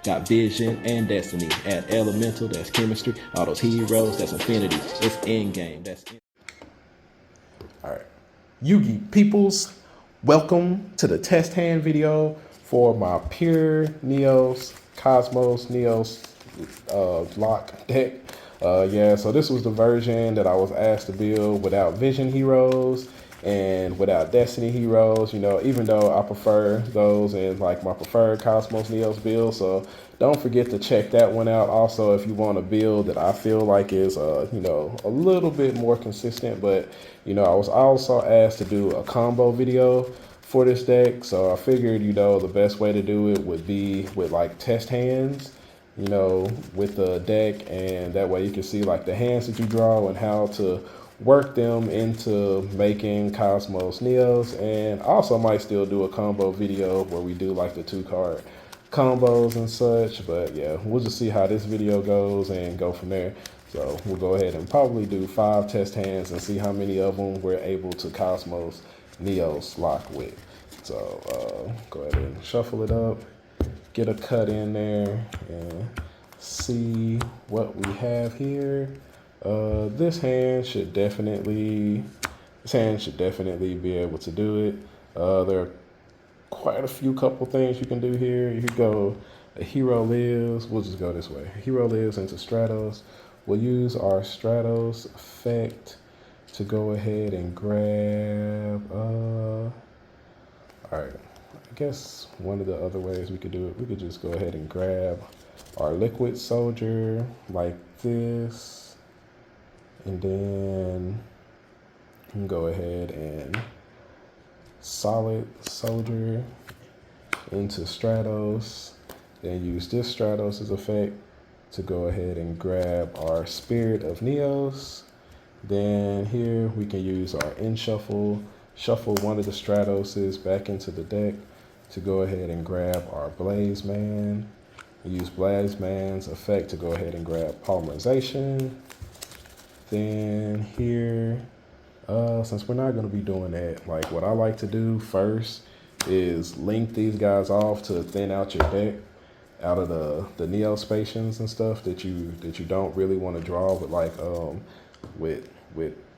Got vision and destiny. Add elemental, that's chemistry. All those heroes, that's infinity. It's endgame, that's All right, Yugi peoples, welcome to the test hand video for my pure Neos, Cosmos, Neos lock deck. Yeah, so this was the version that I was asked to build without Vision heroes and without Destiny heroes, you know, even though I prefer those in like my preferred Cosmos Neos build. So don't forget to check that one out. Also, if you want a build that I feel like is, you know, a little bit more consistent, but, you know, I was also asked to do a combo video for this deck. So I figured, you know, the best way to do it would be with like test hands, you know, with the deck, and that way you can see like the hands that you draw and how to work them into making Cosmos Neos. And also might still do a combo video where we do like the 2-card combos and such. But yeah, we'll just see how this video goes and go from there. So we'll go ahead and probably do 5 test hands and see how many of them we're able to Cosmos Neos lock with. So go ahead and shuffle it up, get a cut in there, and see what we have here. This hand should definitely be able to do it. There are quite a few couple things you can do here. You could go a hero lives. We'll just go this way. A hero lives into Stratos. We'll use our Stratos effect to go ahead and grab. All right. I guess one of the other ways we could do it, we could just go ahead and grab our liquid soldier like this, and then go ahead and solid soldier into Stratos, then use this Stratos' effect to go ahead and grab our Spirit of Neos. Then here we can use our in shuffle, shuffle one of the Stratoses back into the deck to go ahead and grab our Blaze Man. Use Blaze Man's effect to go ahead and grab Polymerization. Then here, since we're not going to be doing that, like what I like to do first is link these guys off to thin out your deck out of the Neospacians and stuff that you don't really want to draw with like with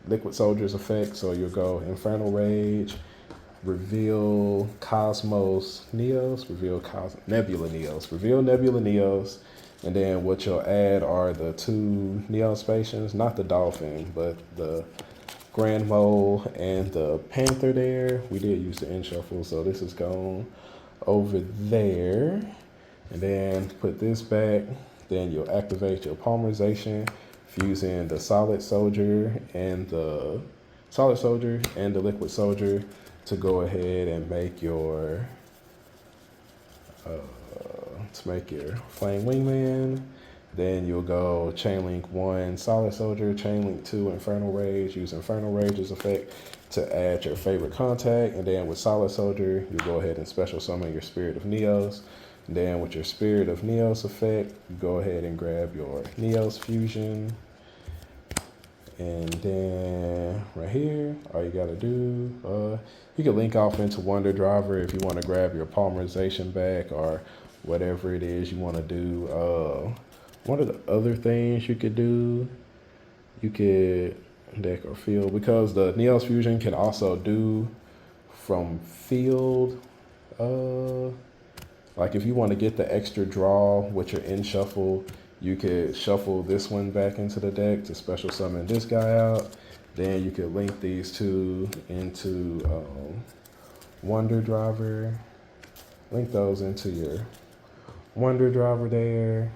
Liquid Soldier's effect. So you'll go Infernal Rage, reveal Cosmos Neos, reveal Nebula Neos, reveal Nebula Neos, and then what you'll add are the 2 Neospacians, not the Dolphin, but the Grand Mole and the Panther there. We did use the in shuffle, so this is going over there. And then put this back, then you'll activate your Polymerization fusing the Solid Soldier and the Liquid Soldier to go ahead and make your Flame Wingman. Then you'll go Chainlink 1 Solid Soldier, Chainlink 2 Infernal Rage. Use Infernal Rage's effect to add your favorite contact. And then with Solid Soldier, you'll go ahead and special summon your Spirit of Neos. And then with your Spirit of Neos effect, you go ahead and grab your Neos Fusion. And then right here, all you gotta do, you can link off into Wonder Driver if you want to grab your Polymerization back or whatever it is you want to do. One of the other things you could do, you could deck or field, because the Neos Fusion can also do from field. Like if you want to get the extra draw with your in shuffle, you could shuffle this one back into the deck to special summon this guy out. Then you could link these 2 into Wonder Driver. Link those into your Wonder Driver there.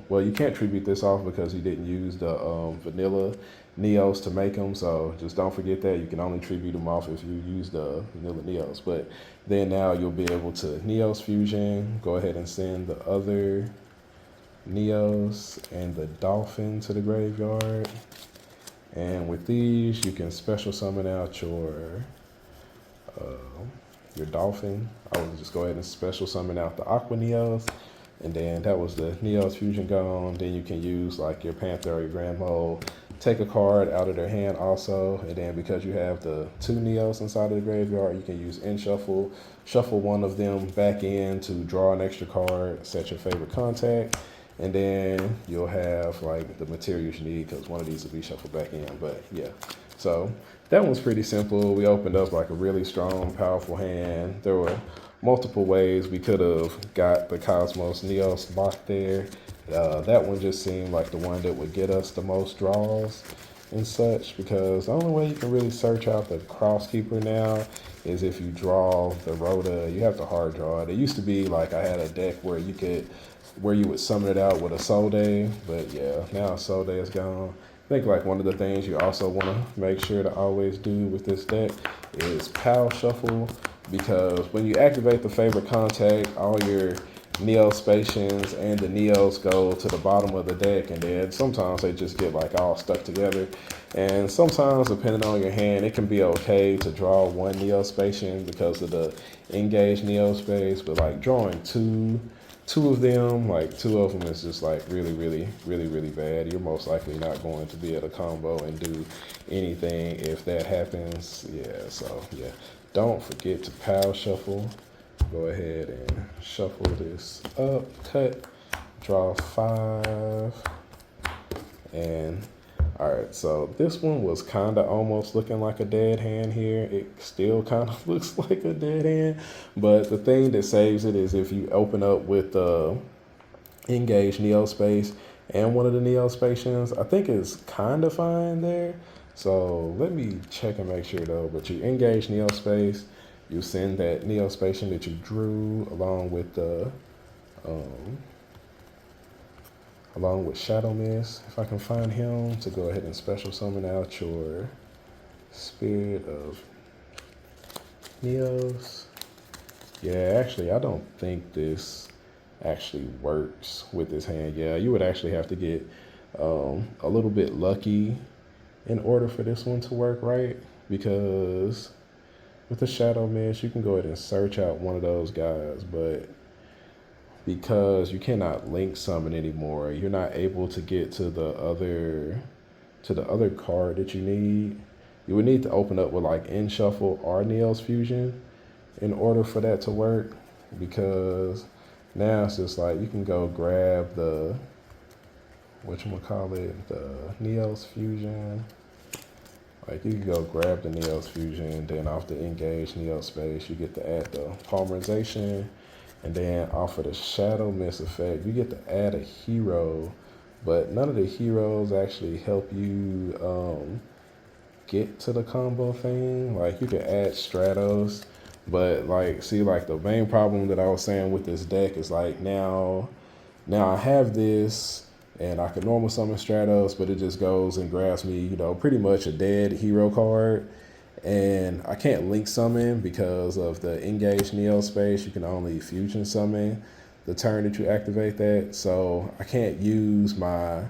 Well, you can't tribute this off because you didn't use the vanilla Neos to make them. So just don't forget that. You can only tribute them off if you use the vanilla Neos. But then now you'll be able to Neos Fusion. Go ahead and send the other Neos and the Dolphin to the graveyard. And with these, you can special summon out your Dolphin. I would just go ahead and special summon out the Aqua Neos. And then that was the Neos Fusion gone. Then you can use like your Panther or your Grand Mole take a card out of their hand also, and then because you have the 2 Neos inside of the graveyard, you can use in shuffle, shuffle one of them back in to draw an extra card, set your favorite contact, and then you'll have like the materials you need because one of these will be shuffled back in. But yeah, so that one's pretty simple. We opened up like a really strong, powerful hand. There were multiple ways we could have got the Cosmos Neos locked there. That one just seemed like the one that would get us the most draws and such, because the only way you can really search out the Crosskeeper now is if you draw the Rhoda. You have to hard draw it. It used to be like I had a deck where you would summon it out with a Soul Day, but yeah, now Soul Day is gone. I think like one of the things you also want to make sure to always do with this deck is pal shuffle, because when you activate the favorite contact, all your Neospacians and the Neos go to the bottom of the deck, and then sometimes they just get like all stuck together. And sometimes, depending on your hand, it can be okay to draw one Neospacian because of the engaged Neospace, but like drawing two of them, like 2 of them is just like really bad. You're most likely not going to be able to combo and do anything if that happens. Yeah, so yeah, don't forget to pal shuffle. Go ahead and shuffle this up, cut, draw 5, and all right, so this one was kind of almost looking like a dead hand here. It still kind of looks like a dead hand, but the thing that saves it is if you open up with the engaged Neospace and one of the Neospacians. I think it's kind of fine there. So let me check and make sure though, but you engage Neospace, you send that Neospatian that you drew along with the along with Shadow Mist, if I can find him, to go ahead and special summon out your Spirit of Neos. Yeah, actually, I don't think this actually works with this hand. Yeah, you would actually have to get a little bit lucky in order for this one to work right, because with the Shadow Mist, you can go ahead and search out one of those guys, but because you cannot link summon anymore, you're not able to get to the other card that you need. You would need to open up with like In Shuffle or Neos Fusion in order for that to work, because now it's just like you can go grab the the Neos Fusion. Like you can go grab the Neos Fusion, then off the engaged Neos space, you get to add the polymerization. And then off of the Shadow Mist effect, you get to add a hero, but none of the heroes actually help you get to the combo thing. Like you can add Stratos, but like, see, like the main problem that I was saying with this deck is like now I have this and I can normal summon Stratos, but it just goes and grabs me, you know, pretty much a dead hero card. And I can't link summon because of the engaged Neo space. You can only fusion summon the turn that you activate that. So I can't use my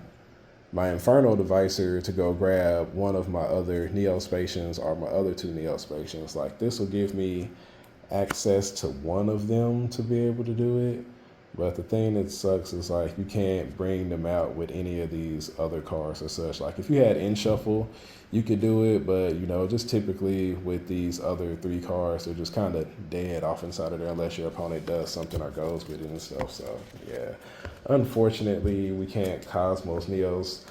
Inferno Devicer to go grab one of my other Neospacians or my other 2 Neospacians. Like this will give me access to one of them to be able to do it. But the thing that sucks is like you can't bring them out with any of these other cards or such. Like if you had In Shuffle, you could do it, but you know, just typically with these other 3 cards, they're just kind of dead off inside of there unless your opponent does something or goes with it and stuff. So yeah, unfortunately, we can't Cosmos Neos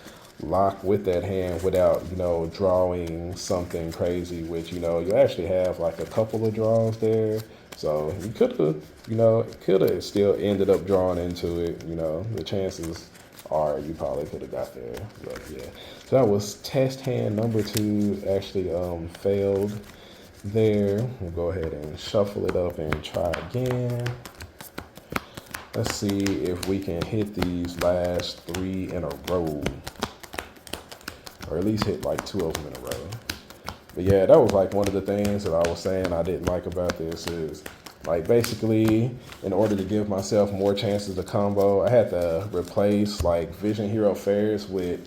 lock with that hand without, you know, drawing something crazy, which, you know, you actually have like a couple of draws there. So you could have still ended up drawing into it. You know, the chances are you probably could have got there. But yeah, so that was test hand number 2. Actually failed there. We'll go ahead and shuffle it up and try again. Let's see if we can hit these last 3 in a row, or at least hit like 2 of them in a row. But yeah, that was like one of the things that I was saying I didn't like about this is like basically in order to give myself more chances to combo, I had to replace like Vision Hero Fairs with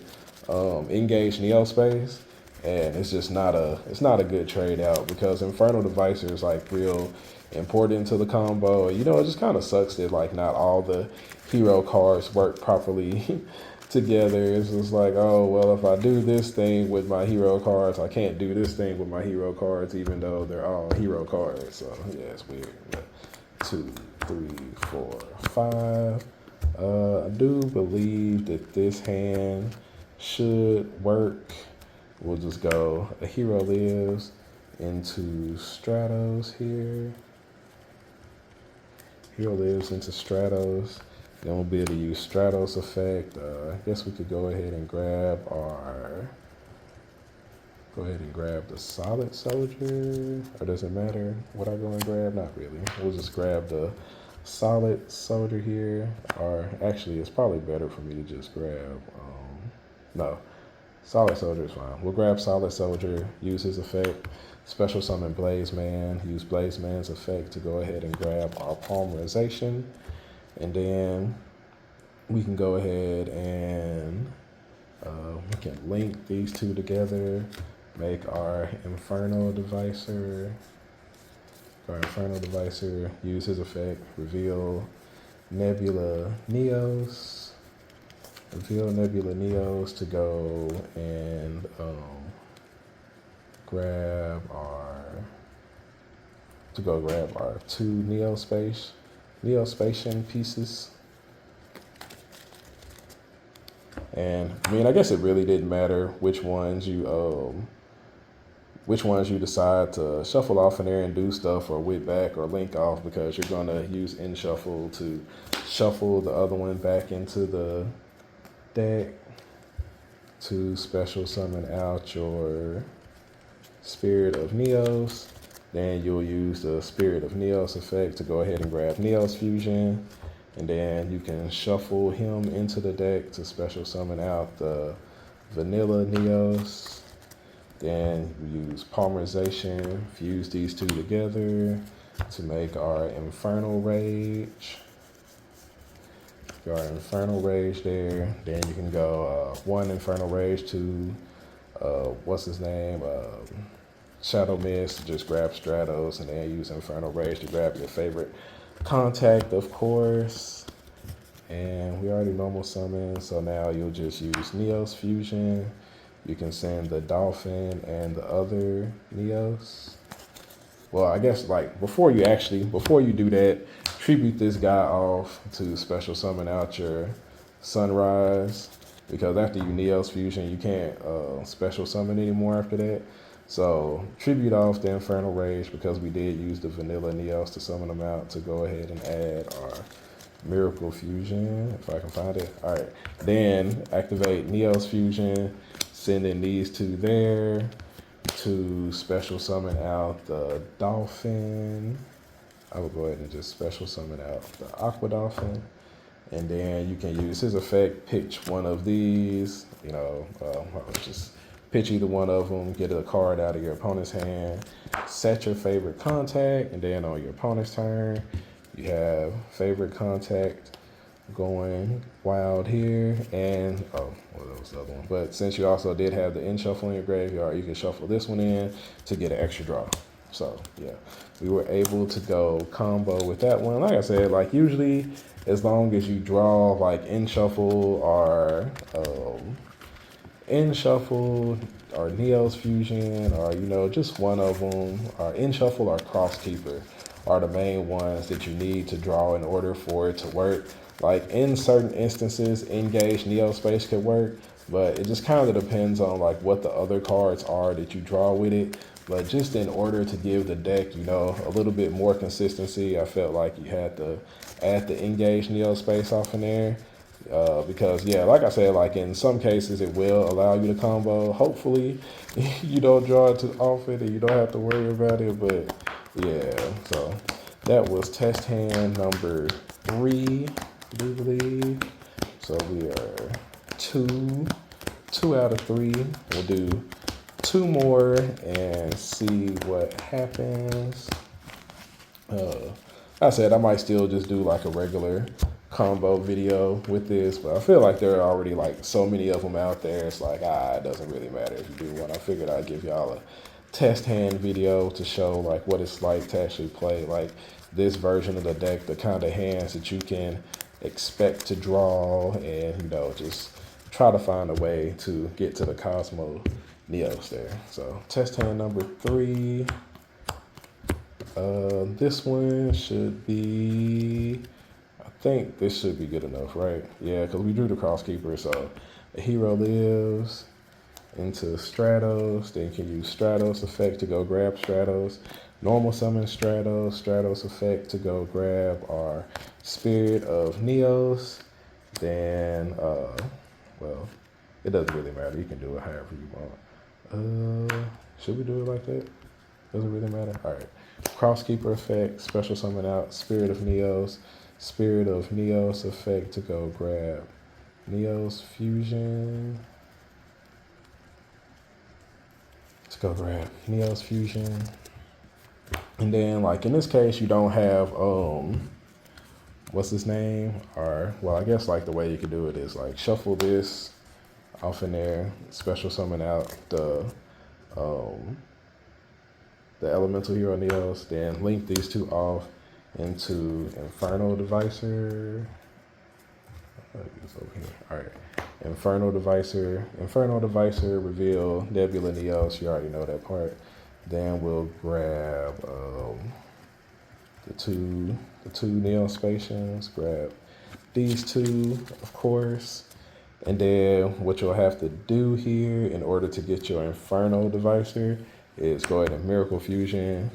engaged Neospace, and it's just not a good trade out because Inferno Devicer is like real important to the combo. You know, it just kind of sucks that like not all the hero cards work properly together. It's just like, oh, well, if I do this thing with my hero cards, I can't do this thing with my hero cards, even though they're all hero cards. So, yeah, it's weird. But 2, 3, 4, 5. I do believe that this hand should work. We'll just go a hero lives into Stratos here. Hero lives into Stratos. Then we'll be able to use Stratos effect. I guess we could go ahead and grab the solid soldier. Or does it matter what I go and grab? Not really. We'll just grab the solid soldier here. Or actually, it's probably better for me to just grab, no. Solid soldier is fine. We'll grab solid soldier, use his effect. Special summon Blaze Man. Use Blaze Man's effect to go ahead and grab our polymerization. And then we can go ahead and we can link these two together, make our Inferno Devicer. Our Inferno Devicer, use his effect, reveal Nebula Neos. Reveal Nebula Neos to go and grab our 2 Neospatian pieces. And I mean, I guess it really didn't matter which ones you decide to shuffle off in there and do stuff, or whip back or link off, because you're gonna use in shuffle to shuffle the other one back into the deck to special summon out your Spirit of Neos. Then you'll use the Spirit of Neos effect to go ahead and grab Neos Fusion. And then you can shuffle him into the deck to special summon out the Vanilla Neos. Then we use polymerization, fuse these two together to make our Infernal Rage. Our Infernal Rage there. Then you can go 1 Infernal Rage, 2, what's his name? Shadow Mist, just grab Stratos, and then use Infernal Rage to grab your favorite contact, of course. And we already normal summon, so now you'll just use Neos Fusion. You can send the Dolphin and the other Neos. Well, I guess like before you do that, tribute this guy off to special summon out your Sunrise, because after you Neos Fusion, you can't special summon anymore after that. So tribute off the Infernal Rage, because we did use the Vanilla Neos to summon them out, to go ahead and add our Miracle Fusion, if I can find it. All right, then activate Neos Fusion, sending these two there to special summon out the Dolphin. I will go ahead and just special summon out the Aqua Dolphin. And then you can use his effect, pitch one of these, just pitch either one of them, get a card out of your opponent's hand, set your favorite contact, and then on your opponent's turn, you have favorite contact going wild here, and that was the other one. But since you also did have the in shuffle in your graveyard, you can shuffle this one in to get an extra draw. So yeah, we were able to go combo with that one. Like I said, like usually as long as you draw like in shuffle or Neos Fusion, or just one of them, or in shuffle or cross keeper are the main ones that you need to draw in order for it to work. Like in certain instances, Engage Neospace could work, but it just kind of depends on like what the other cards are that you draw with it. But just in order to give the deck, a little bit more consistency, I felt like you had to add the Engage Neospace off in there. Because yeah, like I said, like in some cases it will allow you to combo. Hopefully you don't draw it off it and you don't have to worry about it. But yeah, so that was test hand number 3, I do believe. So we are two out of 3. We'll do 2 more and see what happens. I said I might still just do like a regular combo video with this, but I feel like there are already like so many of them out there. It's like, it doesn't really matter if you do one. I figured I'd give y'all a test hand video to show like what it's like to actually play like this version of the deck, the kind of hands that you can expect to draw, and just try to find a way to get to the Cosmo Neos there. So test hand number 3. This one should be, I think this should be good enough, right? Yeah, because we drew the Crosskeeper, so the hero lives into Stratos, then you can use Stratos effect to go grab Stratos. Normal summon Stratos, Stratos effect to go grab our Spirit of Neos. Then, well, it doesn't really matter. You can do it however you want. Should we do it like that? Doesn't really matter. All right. Crosskeeper effect, special summon out, Spirit of Neos. Spirit of Neos effect to go grab Neos Fusion. Let's go grab Neos Fusion. And then, like, in this case, you don't have, what's his name? Or, well, I guess, like, the way you could do it is, like, shuffle this off in there, special summon out the Elemental Hero Neos, then link these two off into Inferno Devicer. Over here. All right. Inferno Devicer, reveal Nebula Neos. You already know that part. Then we'll grab the two Neospacians. Grab these two, of course. And then what you'll have to do here in order to get your Inferno Devicer is go ahead and Miracle Fusion,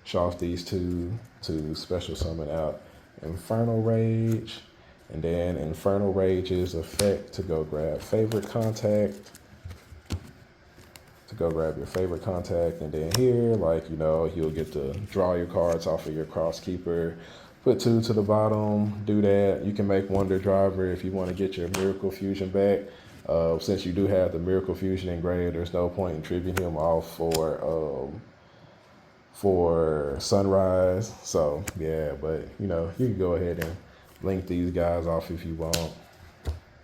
show off these two to special summon out Infernal Rage, and then Infernal Rage's effect to go grab Favorite Contact, and then here, like, you know, you'll get to draw your cards off of your Crosskeeper, put 2 to the bottom, do that. You can make Wonder Driver if you want to get your Miracle Fusion back. Since you do have the Miracle Fusion engraved, there's no point in tripping him off for Sunrise. So yeah, but you know, you can go ahead and link these guys off if you want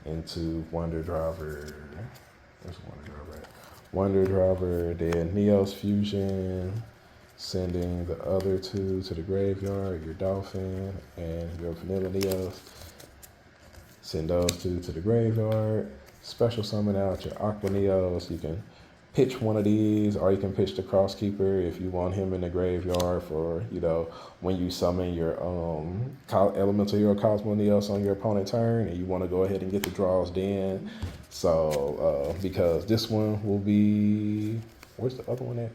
into Wonder Driver. Where's Wonder Driver at? Wonder Driver, then Neos Fusion, sending the other 2 to the graveyard, your Dolphin and your Vanilla Neos. Send those 2 to the graveyard. Special summon out your Aqua Neos. You can pitch one of these, or you can pitch the Crosskeeper if you want him in the graveyard for, you know, when you summon your Elemental Hero Cosmo Neos on your opponent's turn, and you want to go ahead and get the draws then. So, because this one will be, where's the other one at?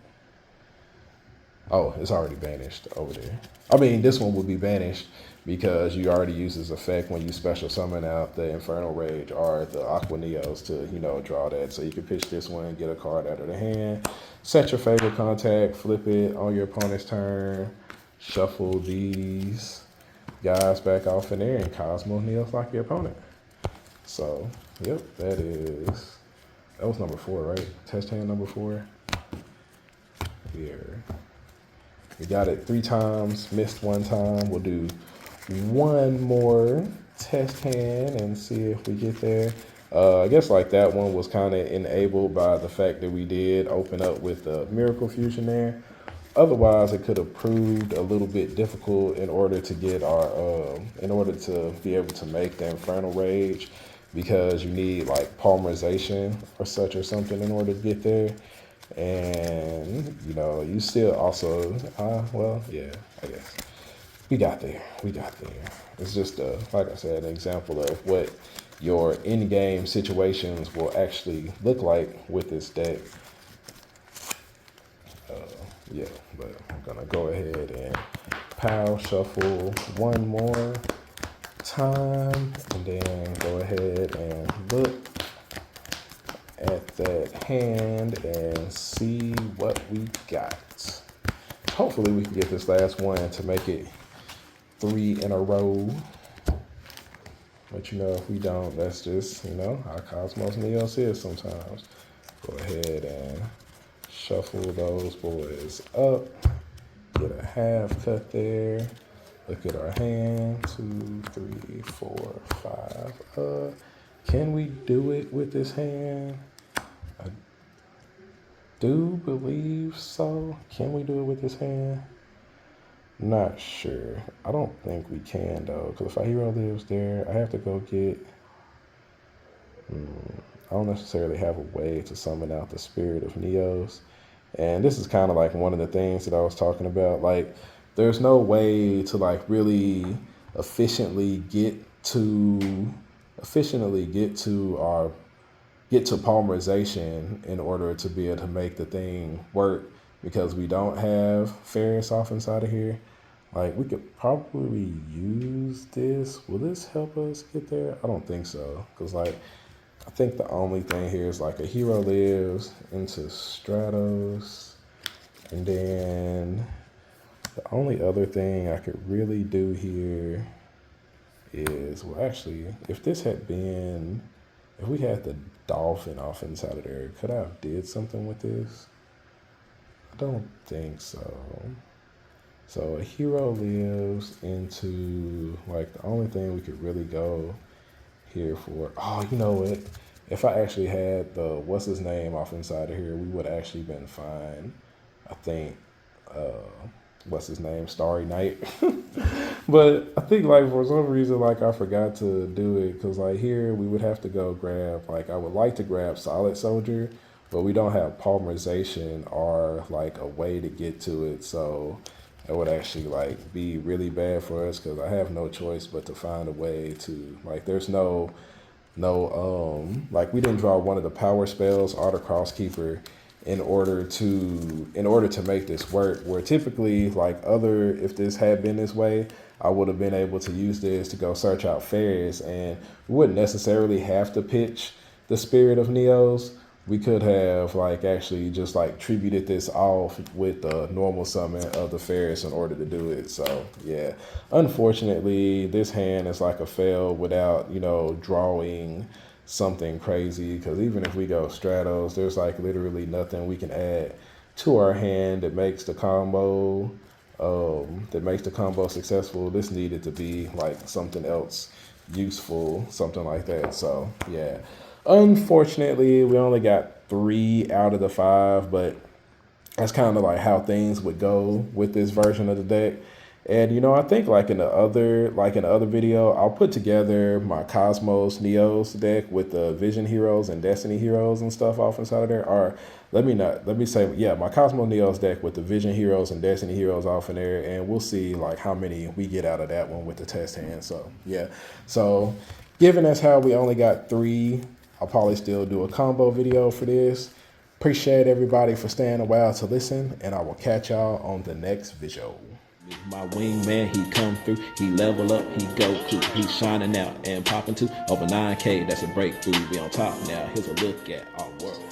Oh, it's already banished over there. I mean, this one will be banished because you already use this effect when you special summon out the Infernal Rage or the Aqua Neos to, you know, draw that. So you can pitch this one, get a card out of the hand, set your favorite contact, flip it on your opponent's turn, shuffle these guys back off in there, and Cosmo Neos like your opponent. So, yep, that was number 4, right? Test hand number 4. Here. We got it 3 times, missed 1 time. We'll do 1 more test hand and see if we get there. I guess like that one was kind of enabled by the fact that we did open up with the Miracle Fusion there. Otherwise, it could have proved a little bit difficult in order to get our, in order to be able to make the Infernal Rage, because you need like polymerization or such or something in order to get there. And, you know, you still also, well, yeah, I guess. We got there. It's just, like I said, an example of what your in-game situations will actually look like with this deck. Yeah, but I'm going to go ahead and pile shuffle 1 more time, and then go ahead and look at that hand and see what we got. Hopefully we can get this last one to make it 3 in a row. But you know, if we don't, that's just, you know, how Cosmos Neos is sometimes. Go ahead and shuffle those boys up. Get a half cut there. Look at our hand. 2, 3, 4, 5. Can we do it with this hand? I do believe so. Can we do it with this hand? Not sure. I don't think we can though, because if our hero lives there, I have to go get I don't necessarily have a way to summon out the spirit of Neos. And this is kind of like one of the things that I was talking about. Like, there's no way to like really efficiently get to our get to polymerization in order to be able to make the thing work because we don't have ferrous off inside of here. Like, we could probably use this. Will this help us get there? I don't think so. Because, like, I think the only thing here is, like, a hero lives into Stratos. And then the only other thing I could really do here is, well, actually, if this had been, if we had the dolphin off inside of there, could I have did something with this? I don't think so. So a hero lives into, like, the only thing we could really go here for. Oh, you know what? If I actually had the, what's his name off inside of here, we would have actually been fine. I think, what's his name? Starry Night. But I think, like, for some reason, like, I forgot to do it. Because, like, here we would have to go grab, like, I would like to grab Solid Soldier, but we don't have polymerization or, like, a way to get to it. So it would actually like be really bad for us because I have no choice but to find a way to, like, there's no like, we didn't draw one of the power spells or the Crosskeeper in order to make this work, where typically, like, if this had been this way, I would have been able to use this to go search out fairies, and we wouldn't necessarily have to pitch the Spirit of Neos. We could have, like, actually just, like, tributed this off with the normal summon of the Ferris in order to do it. So, yeah. Unfortunately, this hand is like a fail without, drawing something crazy. Because even if we go Stratos, there's, like, literally nothing we can add to our hand that makes the combo, successful. This needed to be, like, something else useful, something like that. So, yeah. Unfortunately, we only got 3 out of the 5, but that's kind of like how things would go with this version of the deck. And, I think like in the other video, I'll put together my Cosmos Neos deck with the Vision Heroes and Destiny Heroes and stuff off inside of there. Or let me say, yeah, my Cosmos Neos deck with the Vision Heroes and Destiny Heroes off in there. And we'll see like how many we get out of that one with the test hand. So, yeah. So given that's how we only got 3, I'll probably still do a combo video for this. Appreciate everybody for staying a while to listen, and I will catch y'all on the next video. My wingman, he come through, he level up, he go cool, he's shining out and popping to over 9K. That's a breakthrough. We on top now. Here's a look at our world.